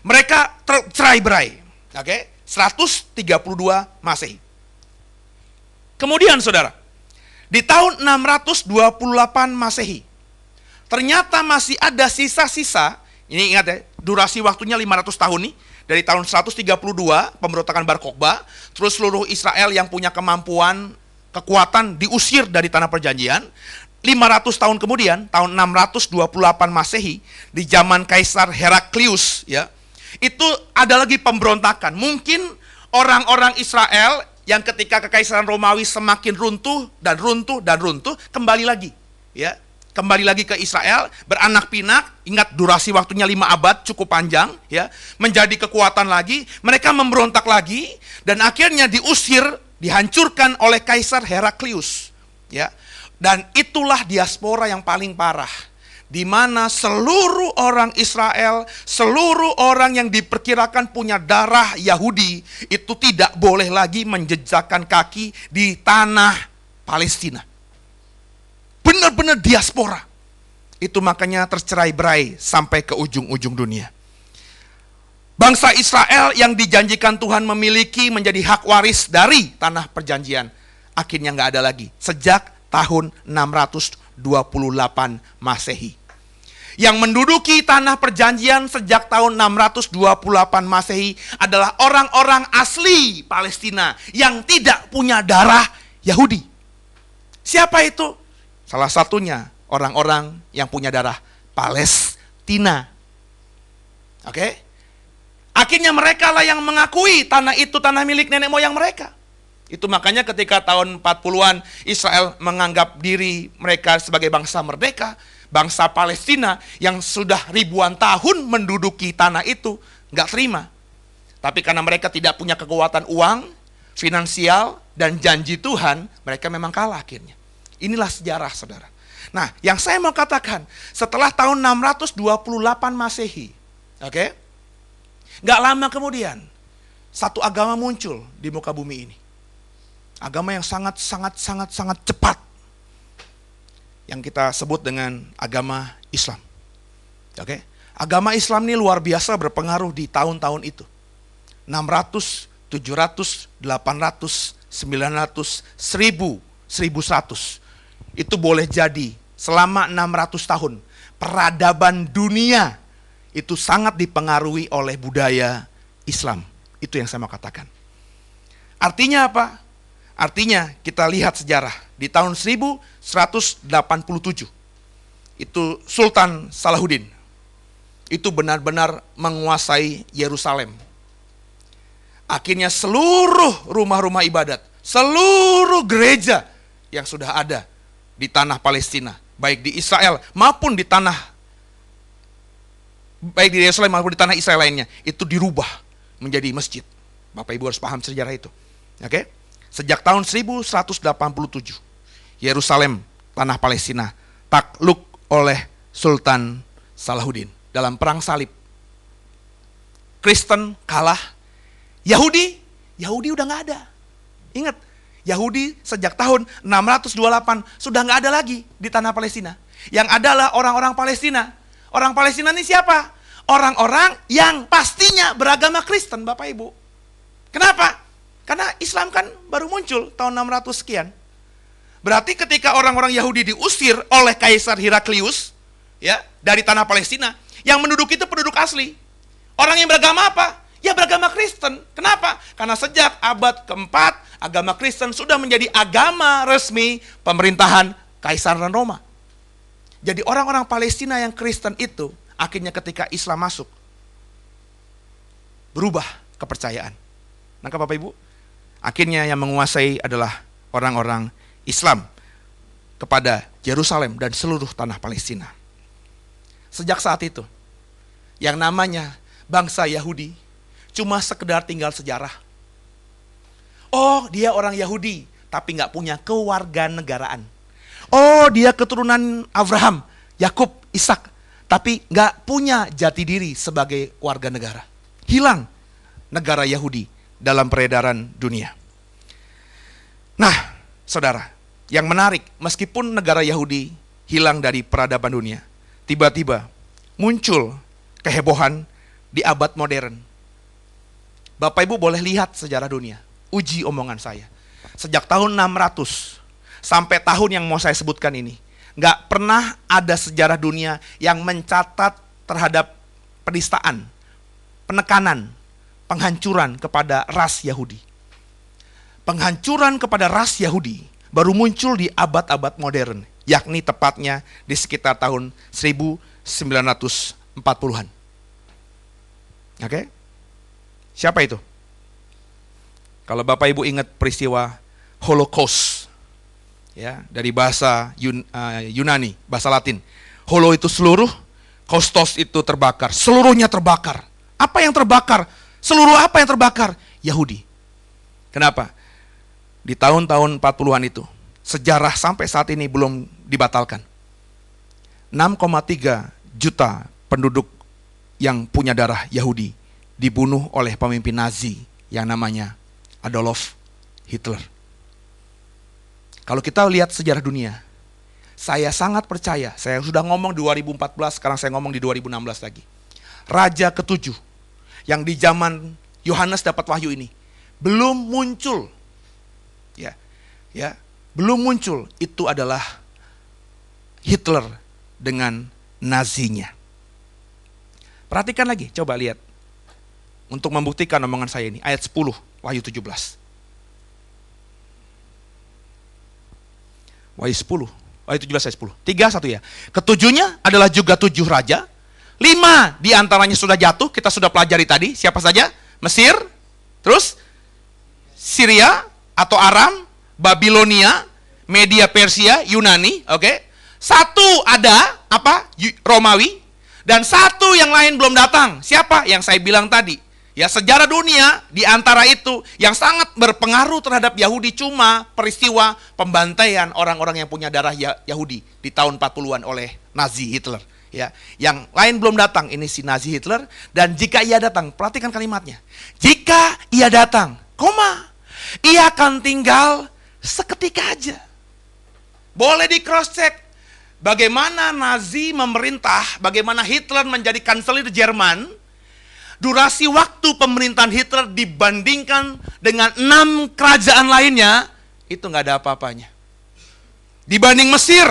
Mereka tercerai-berai. Oke, 132 Masehi. Kemudian saudara, di tahun 628 Masehi, ternyata masih ada sisa-sisa, ini ingat ya, durasi waktunya 500 tahun nih, dari tahun 132 pemberontakan Bar Kokhba, terus seluruh Israel yang punya kemampuan, kekuatan diusir dari tanah perjanjian. 500 tahun kemudian, tahun 628 Masehi, di zaman Kaisar Heraklius, ya, itu ada lagi pemberontakan. Mungkin orang-orang Israel yang ketika kekaisaran Romawi semakin runtuh dan runtuh dan runtuh, kembali lagi, ya, kembali lagi ke Israel, beranak pinak. Ingat durasi waktunya 5 abad, cukup panjang, ya, menjadi kekuatan lagi. Mereka memberontak lagi dan akhirnya diusir, dihancurkan oleh Kaisar Heraklius, ya. Dan itulah diaspora yang paling parah, di mana seluruh orang Israel, seluruh orang yang diperkirakan punya darah Yahudi, itu tidak boleh lagi menjejakkan kaki di tanah Palestina. Benar-benar diaspora. Itu makanya tercerai-berai sampai ke ujung-ujung dunia. Bangsa Israel yang dijanjikan Tuhan memiliki menjadi hak waris dari tanah perjanjian, akhirnya nggak ada lagi sejak tahun 628 Masehi. Yang menduduki tanah perjanjian sejak tahun 628 Masehi adalah orang-orang asli Palestina yang tidak punya darah Yahudi. Siapa itu? Salah satunya orang-orang yang punya darah Palestina. Oke? Akhirnya mereka lah yang mengakui tanah itu tanah milik nenek moyang mereka. Itu makanya ketika tahun 40-an Israel menganggap diri mereka sebagai bangsa merdeka, bangsa Palestina yang sudah ribuan tahun menduduki tanah itu nggak terima. Tapi karena mereka tidak punya kekuatan uang, finansial, dan janji Tuhan, mereka memang kalah akhirnya. Inilah sejarah, saudara. Nah, yang saya mau katakan, setelah tahun 628 Masehi, oke, nggak lama kemudian, satu agama muncul di muka bumi ini. Agama yang sangat cepat, yang kita sebut dengan agama Islam. Oke, agama Islam ini luar biasa berpengaruh di tahun-tahun itu. 600, 700, 800, 900, 1000, 1100. Itu boleh jadi selama 600 tahun peradaban dunia itu sangat dipengaruhi oleh budaya Islam. Itu yang saya mau katakan. Artinya apa? Artinya kita lihat sejarah di tahun 1187 itu Sultan Salahuddin itu benar-benar menguasai Yerusalem. Akhirnya seluruh rumah-rumah ibadat, seluruh gereja yang sudah ada di tanah Palestina, baik di Israel maupun di tanah, baik di Yerusalem maupun di tanah Israel lainnya, itu dirubah menjadi masjid. Bapak Ibu harus paham sejarah itu. Oke? Sejak tahun 1187, Yerusalem, tanah Palestina, takluk oleh Sultan Salahuddin dalam perang salib. Kristen kalah, Yahudi udah nggak ada. Ingat, Yahudi sejak tahun 628 sudah nggak ada lagi di tanah Palestina. Yang adalah orang-orang Palestina, Orang Palestina ini siapa? Orang-orang yang pastinya beragama Kristen, Bapak Ibu. Kenapa? Karena Islam kan baru muncul tahun 600 sekian. Berarti ketika orang-orang Yahudi diusir oleh Kaisar Heraklius, ya, dari tanah Palestina, yang menduduki itu penduduk asli. Orang yang beragama apa? Ya beragama Kristen. Kenapa? Karena sejak abad keempat, agama Kristen sudah menjadi agama resmi pemerintahan Kaisaran Roma. Jadi orang-orang Palestina yang Kristen itu, akhirnya ketika Islam masuk, berubah kepercayaan. Nangkap Bapak Ibu? Akhirnya yang menguasai adalah orang-orang Islam kepada Yerusalem dan seluruh tanah Palestina. Sejak saat itu, yang namanya bangsa Yahudi cuma sekedar tinggal sejarah. Oh, dia orang Yahudi, tapi nggak punya kewarganegaraan. Oh, dia keturunan Abraham, Yakub, Ishak, tapi nggak punya jati diri sebagai warga negara. Hilang negara Yahudi dalam peredaran dunia. Nah, saudara, yang menarik, meskipun negara Yahudi hilang dari peradaban dunia, tiba-tiba muncul kehebohan di abad modern. Bapak Ibu boleh lihat sejarah dunia, uji omongan saya. Sejak tahun 600 sampai tahun yang mau saya sebutkan ini, nggak pernah ada sejarah dunia yang mencatat terhadap penistaan, penekanan, penghancuran kepada ras Yahudi. Penghancuran kepada ras Yahudi baru muncul di abad-abad modern, yakni tepatnya di sekitar tahun 1940-an. Oke? Siapa itu? Kalau Bapak Ibu ingat peristiwa Holocaust, ya, dari bahasa Yunani, bahasa Latin. Holo itu seluruh, Kostos itu terbakar, seluruhnya terbakar. Apa yang terbakar? Seluruh apa yang terbakar? Yahudi. Kenapa? Di tahun-tahun 40-an itu, sejarah sampai saat ini belum dibatalkan. 6,3 juta penduduk yang punya darah Yahudi dibunuh oleh pemimpin Nazi yang namanya Adolf Hitler. Kalau kita lihat sejarah dunia, saya sangat percaya, saya sudah ngomong 2014, sekarang saya ngomong di 2016 lagi. Raja ketujuh yang di zaman Yohanes dapat wahyu ini belum muncul. Belum muncul. Itu adalah Hitler dengan Nazinya. Perhatikan lagi, coba lihat. Untuk membuktikan omongan saya ini, ayat 10, Wahyu 17. Wahyu 10, Wahyu 17 ayat 10. 3, 1 ya. Ketujuhnya adalah juga 7 raja. 5 diantaranya sudah jatuh, kita sudah pelajari tadi. Siapa saja? Mesir, terus Syria atau Aram, Babilonia, Media Persia, Yunani, oke. 1 ada apa? Romawi, dan 1 yang lain belum datang. Siapa? Yang saya bilang tadi. Ya, sejarah dunia di antara itu yang sangat berpengaruh terhadap Yahudi cuma peristiwa pembantaian orang-orang yang punya darah Yahudi di tahun 40-an oleh Nazi Hitler. Ya, yang lain belum datang, ini si Nazi Hitler. Dan jika ia datang, perhatikan kalimatnya. Jika ia datang, ia akan tinggal seketika aja. Boleh di cross check bagaimana Nazi memerintah, bagaimana Hitler menjadi kanselir Jerman. Durasi waktu pemerintahan Hitler dibandingkan dengan 6 kerajaan lainnya, itu nggak ada apa-apanya. Dibanding Mesir,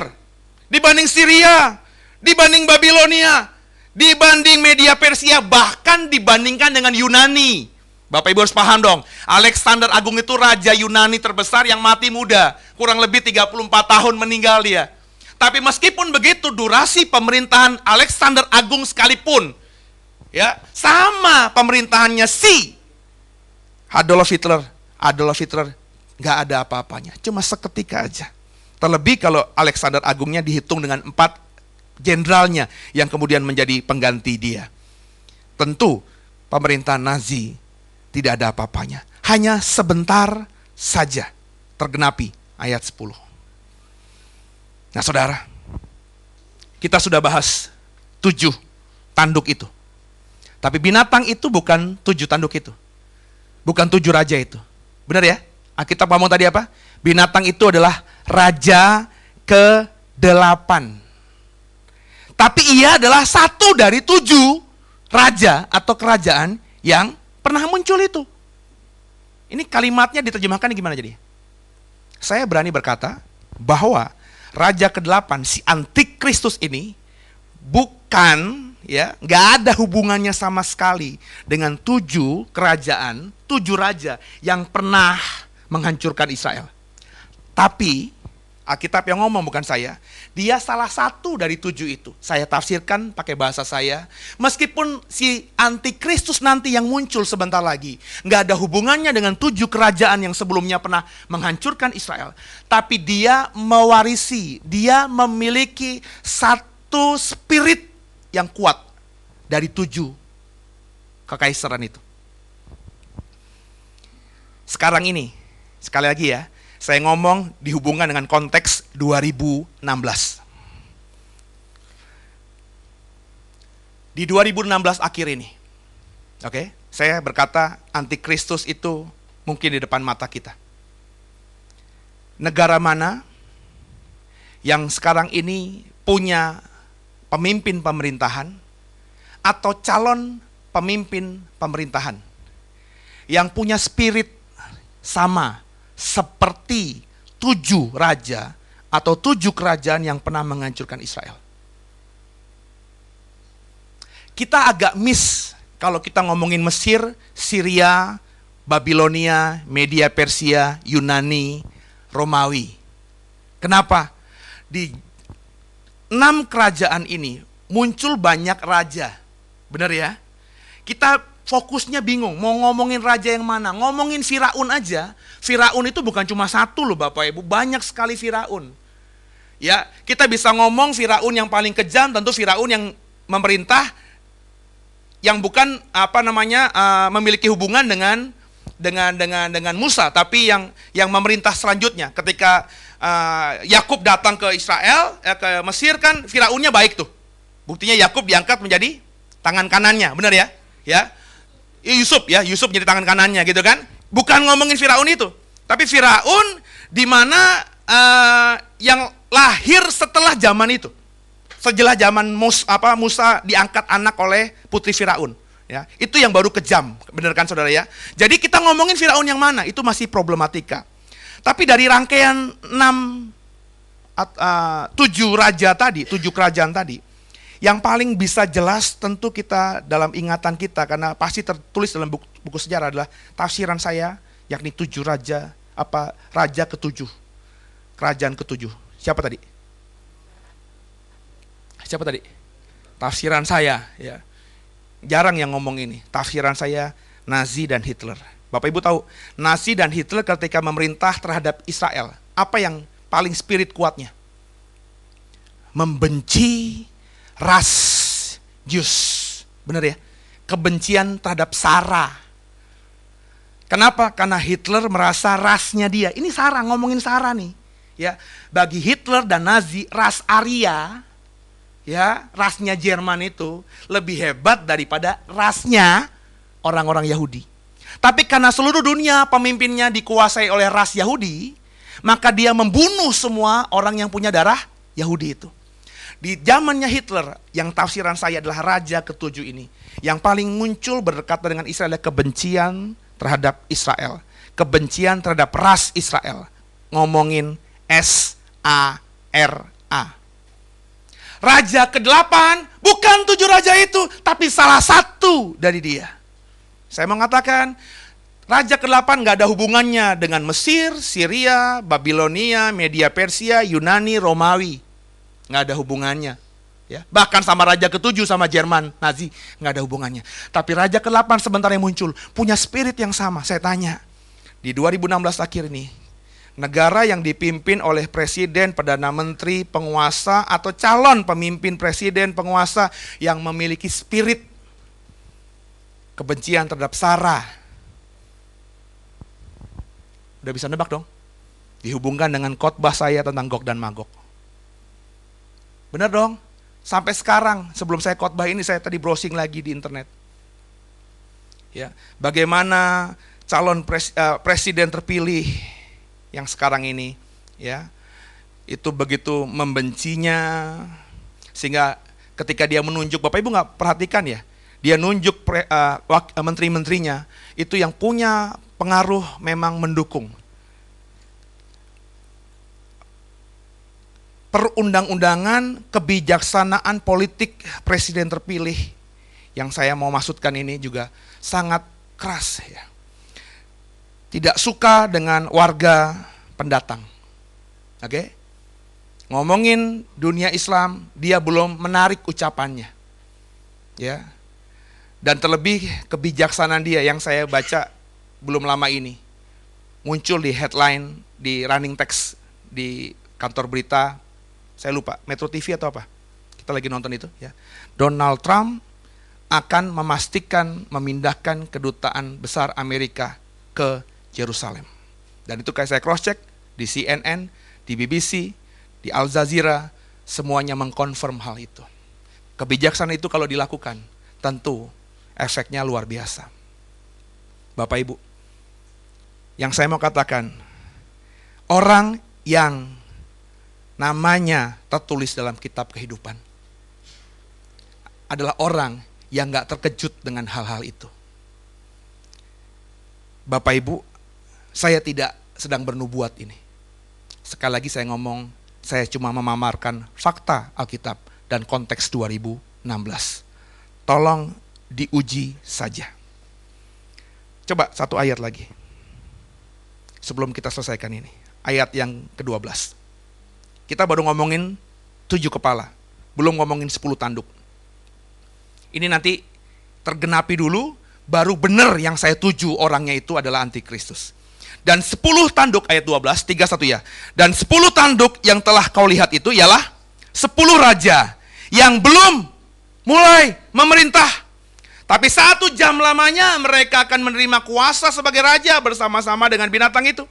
dibanding Syria, dibanding Babilonia, dibanding Media Persia, bahkan dibandingkan dengan Yunani. Bapak Ibu harus paham dong, Alexander Agung itu raja Yunani terbesar yang mati muda, kurang lebih 34 tahun meninggal dia. Tapi meskipun begitu, durasi pemerintahan Alexander Agung sekalipun, ya, sama pemerintahannya si Adolf Hitler nggak ada apa-apanya, cuma seketika aja. Terlebih kalau Alexander Agungnya dihitung dengan 4 jenderalnya yang kemudian menjadi pengganti dia. Tentu pemerintahan Nazi tidak ada apa-apanya, hanya sebentar saja tergenapi ayat 10. Nah saudara, kita sudah bahas 7 tanduk itu. Tapi binatang itu bukan 7 tanduk itu. Bukan 7 raja itu. Benar ya? Kita ngomong tadi apa? Binatang itu adalah raja ke-8. Tapi ia adalah satu dari 7 raja atau kerajaan yang pernah muncul itu. Ini kalimatnya diterjemahkan gimana jadi? Saya berani berkata bahwa raja ke-8 si antikristus ini bukan, ya, nggak ada hubungannya sama sekali dengan 7 kerajaan, 7 raja yang pernah menghancurkan Israel. Tapi Alkitab yang ngomong, bukan saya. Dia salah satu dari 7 itu. Saya tafsirkan pakai bahasa saya. Meskipun si antikristus nanti yang muncul sebentar lagi nggak ada hubungannya dengan 7 kerajaan yang sebelumnya pernah menghancurkan Israel. Tapi dia mewarisi, dia memiliki satu spirit yang kuat dari 7 kekaisaran itu. Sekarang ini, sekali lagi ya, saya ngomong dihubungkan dengan konteks 2016. Di 2016 akhir ini, oke, saya berkata antikristus itu mungkin di depan mata kita. Negara mana yang sekarang ini punya pemimpin pemerintahan atau calon pemimpin pemerintahan yang punya spirit sama seperti 7 raja atau 7 kerajaan yang pernah menghancurkan Israel? Kita agak miss kalau kita ngomongin Mesir, Syria, Babilonia, Media Persia, Yunani, Romawi. Kenapa? Di 6 kerajaan ini muncul banyak raja. Benar ya? Kita fokusnya bingung, mau ngomongin raja yang mana? Ngomongin Firaun aja. Firaun itu bukan cuma satu loh Bapak Ibu, banyak sekali Firaun. Ya, kita bisa ngomong Firaun yang paling kejam, tentu Firaun yang memerintah yang bukan memiliki hubungan dengan Musa, tapi yang memerintah selanjutnya. Ketika Yakub datang ke Israel, ke Mesir kan Firaunnya baik tuh. Buktinya Yakub diangkat menjadi tangan kanannya, benar ya? Ya. Yusuf jadi tangan kanannya gitu kan. Bukan ngomongin Firaun itu, tapi Firaun di mana yang lahir setelah zaman itu. Setelah zaman Musa diangkat anak oleh putri Firaun, ya. Itu yang baru kejam, benar kan Saudara ya? Jadi kita ngomongin Firaun yang mana? Itu masih problematika. Tapi dari rangkaian 7 raja tadi, 7 kerajaan tadi, yang paling bisa jelas tentu kita dalam ingatan kita, karena pasti tertulis dalam buku sejarah, adalah tafsiran saya, yakni 7 raja, raja ke-7, kerajaan ke-7. Siapa tadi? Tafsiran saya, ya. Jarang yang ngomong ini. Tafsiran saya Nazi dan Hitler. Bapak Ibu tahu, Nazi dan Hitler ketika memerintah terhadap Israel, apa yang paling spirit kuatnya? Membenci ras Jews, benar ya? Kebencian terhadap Sarah. Kenapa? Karena Hitler merasa rasnya dia. Ini Sarah, ngomongin Sarah nih. Ya, bagi Hitler dan Nazi, ras Arya, ya, rasnya Jerman itu lebih hebat daripada rasnya orang-orang Yahudi. Tapi karena seluruh dunia pemimpinnya dikuasai oleh ras Yahudi, maka dia membunuh semua orang yang punya darah Yahudi itu. Di zamannya Hitler, yang tafsiran saya adalah raja ke-7 ini, yang paling muncul berdekatan dengan Israel adalah kebencian terhadap Israel, kebencian terhadap ras Israel. Ngomongin S-A-R-A. Raja ke-8 bukan 7 raja itu, tapi salah satu dari dia. Saya mengatakan raja ke-8 gak ada hubungannya dengan Mesir, Syria, Babilonia, Media Persia, Yunani, Romawi. Nggak ada hubungannya, ya. Bahkan sama raja ke-7 sama Jerman Nazi nggak ada hubungannya. Tapi raja ke-8 sebentar yang muncul punya spirit yang sama. Saya tanya, di 2016 akhir ini, negara yang dipimpin oleh presiden, perdana menteri, penguasa atau calon pemimpin presiden, penguasa yang memiliki spirit kebencian terhadap Sarah, udah bisa nebak dong? Dihubungkan dengan khotbah saya tentang Gog dan Magog. Benar dong? Sampai sekarang, sebelum saya khotbah ini, saya tadi browsing lagi di internet. Ya, bagaimana calon presiden terpilih yang sekarang ini, ya, itu begitu membencinya, sehingga ketika dia menunjuk, Bapak Ibu nggak perhatikan ya, dia nunjuk menteri-menterinya, itu yang punya pengaruh memang mendukung. Perundang-undangan kebijaksanaan politik presiden terpilih yang saya mau maksudkan ini juga sangat keras ya. Tidak suka dengan warga pendatang. Oke? Ngomongin dunia Islam, dia belum menarik ucapannya. Ya. Dan terlebih kebijaksanaan dia yang saya baca belum lama ini. Muncul di headline, di running text di kantor berita, saya lupa, Metro TV atau apa. Kita lagi nonton itu ya. Donald Trump akan memastikan memindahkan kedutaan besar Amerika ke Yerusalem. Dan itu kayak saya cross check di CNN, di BBC, di Al Jazeera, semuanya mengkonfirm hal itu. Kebijaksanaan itu kalau dilakukan, tentu efeknya luar biasa. Bapak Ibu, yang saya mau katakan, orang yang namanya tertulis dalam kitab kehidupan adalah orang yang gak terkejut dengan hal-hal itu. Bapak Ibu, saya tidak sedang bernubuat ini. Sekali lagi saya ngomong, saya cuma memamarkan fakta Alkitab dan konteks 2016. Tolong diuji saja. Coba satu ayat lagi. Sebelum kita selesaikan ini. Ayat yang ke-12. Kita baru ngomongin 7 kepala. Belum ngomongin 10 tanduk. Ini nanti tergenapi dulu, baru benar yang saya tuju orangnya itu adalah antikristus. Dan 10 tanduk ayat 12, 31 ya. Dan 10 tanduk yang telah kau lihat itu ialah 10 raja yang belum mulai memerintah. Tapi 1 jam lamanya mereka akan menerima kuasa sebagai raja bersama-sama dengan binatang itu.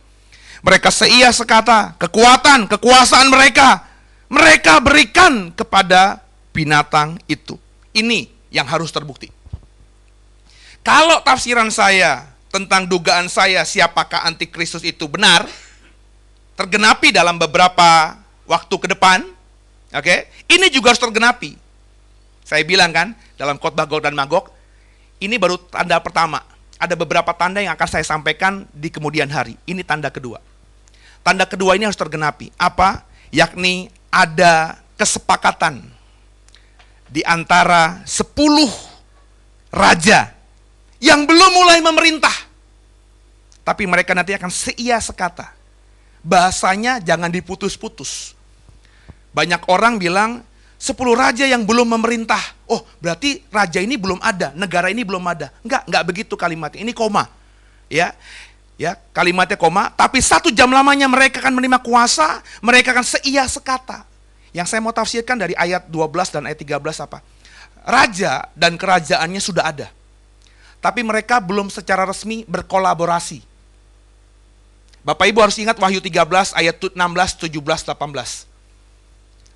Mereka seia sekata, kekuatan, kekuasaan mereka berikan kepada binatang itu. Ini yang harus terbukti. Kalau tafsiran saya tentang dugaan saya siapakah antikristus itu benar, tergenapi dalam beberapa waktu ke depan, oke? Ini juga harus tergenapi. Saya bilang kan, dalam khotbah Gog dan Magog, ini baru tanda pertama. Ada beberapa tanda yang akan saya sampaikan di kemudian hari. Ini tanda kedua. Tanda kedua ini harus tergenapi. Apa? Yakni ada kesepakatan di antara 10 raja yang belum mulai memerintah. Tapi mereka nanti akan seia sekata. Bahasanya jangan diputus-putus. Banyak orang bilang 10 raja yang belum memerintah. Oh, berarti raja ini belum ada, negara ini belum ada. Enggak begitu kalimatnya. Ini koma. Ya, kalimatnya koma, tapi 1 jam lamanya mereka akan menerima kuasa, mereka akan seia sekata. Yang saya mau tafsirkan dari ayat 12 dan ayat 13 apa? Raja dan kerajaannya sudah ada. Tapi mereka belum secara resmi berkolaborasi. Bapak Ibu harus ingat Wahyu 13 ayat 16, 17, 18.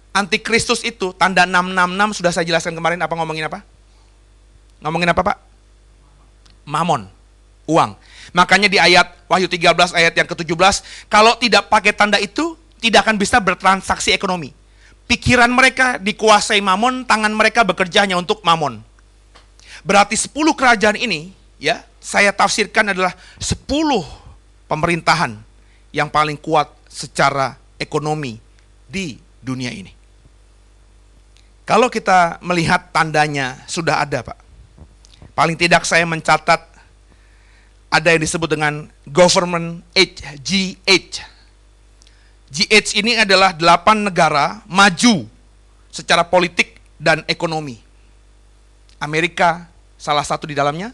Antikristus itu tanda 666 sudah saya jelaskan kemarin. Ngomongin apa? Ngomongin apa Pak? Mamon, uang. Makanya di ayat Wahyu 13 ayat yang ke-17, kalau tidak pakai tanda itu, tidak akan bisa bertransaksi ekonomi. Pikiran mereka dikuasai mamon, tangan mereka bekerja hanya untuk mamon. Berarti 10 kerajaan ini, ya, saya tafsirkan adalah 10 pemerintahan yang paling kuat secara ekonomi di dunia ini. Kalau kita melihat tandanya sudah ada, Pak. Paling tidak saya mencatat ada yang disebut dengan Government Age, GH. GH ini adalah 8 negara maju secara politik dan ekonomi. Amerika salah satu di dalamnya,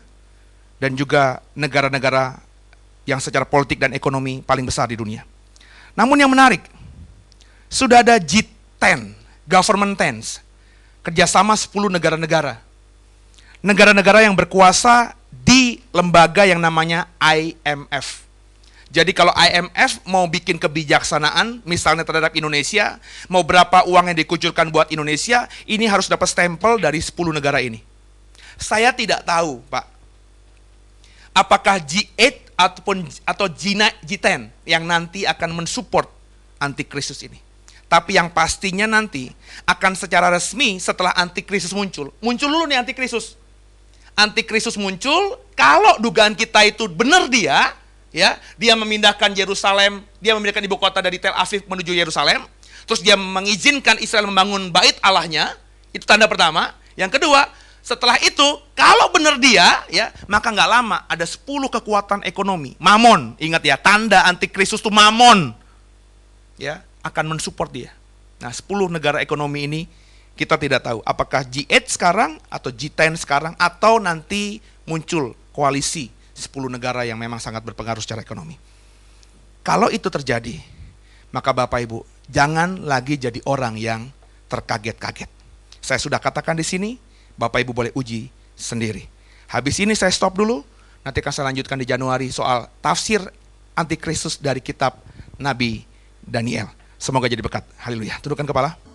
dan juga negara-negara yang secara politik dan ekonomi paling besar di dunia. Namun yang menarik, sudah ada G10, Government 10, kerjasama 10 negara-negara. Negara-negara yang berkuasa di lembaga yang namanya IMF. Jadi kalau IMF mau bikin kebijaksanaan, misalnya terhadap Indonesia, mau berapa uang yang dikucurkan buat Indonesia, ini harus dapat stempel dari 10 negara ini. Saya tidak tahu, Pak, apakah G8 atau G10 yang nanti akan mensupport antikristus ini. Tapi yang pastinya nanti akan secara resmi setelah antikristus muncul. Muncul dulu nih antikristus. Antikristus muncul, kalau dugaan kita itu benar dia, ya, dia memindahkan Yerusalem, dia memindahkan ibu kota dari Tel Aviv menuju Yerusalem, terus dia mengizinkan Israel membangun bait Allahnya, itu tanda pertama. Yang kedua, setelah itu, kalau benar dia, ya, maka nggak lama ada 10 kekuatan ekonomi, mamon, ingat ya, tanda antikristus itu mamon, ya, akan mensupport dia. Nah, 10 negara ekonomi ini kita tidak tahu apakah G8 sekarang atau G10 sekarang atau nanti muncul koalisi 10 negara yang memang sangat berpengaruh secara ekonomi. Kalau itu terjadi, maka Bapak Ibu jangan lagi jadi orang yang terkaget-kaget. Saya sudah katakan di sini, Bapak Ibu boleh uji sendiri. Habis ini saya stop dulu, nanti akan saya lanjutkan di Januari soal tafsir antikristus dari kitab Nabi Daniel. Semoga jadi berkat. Haleluya. Tundukkan kepala.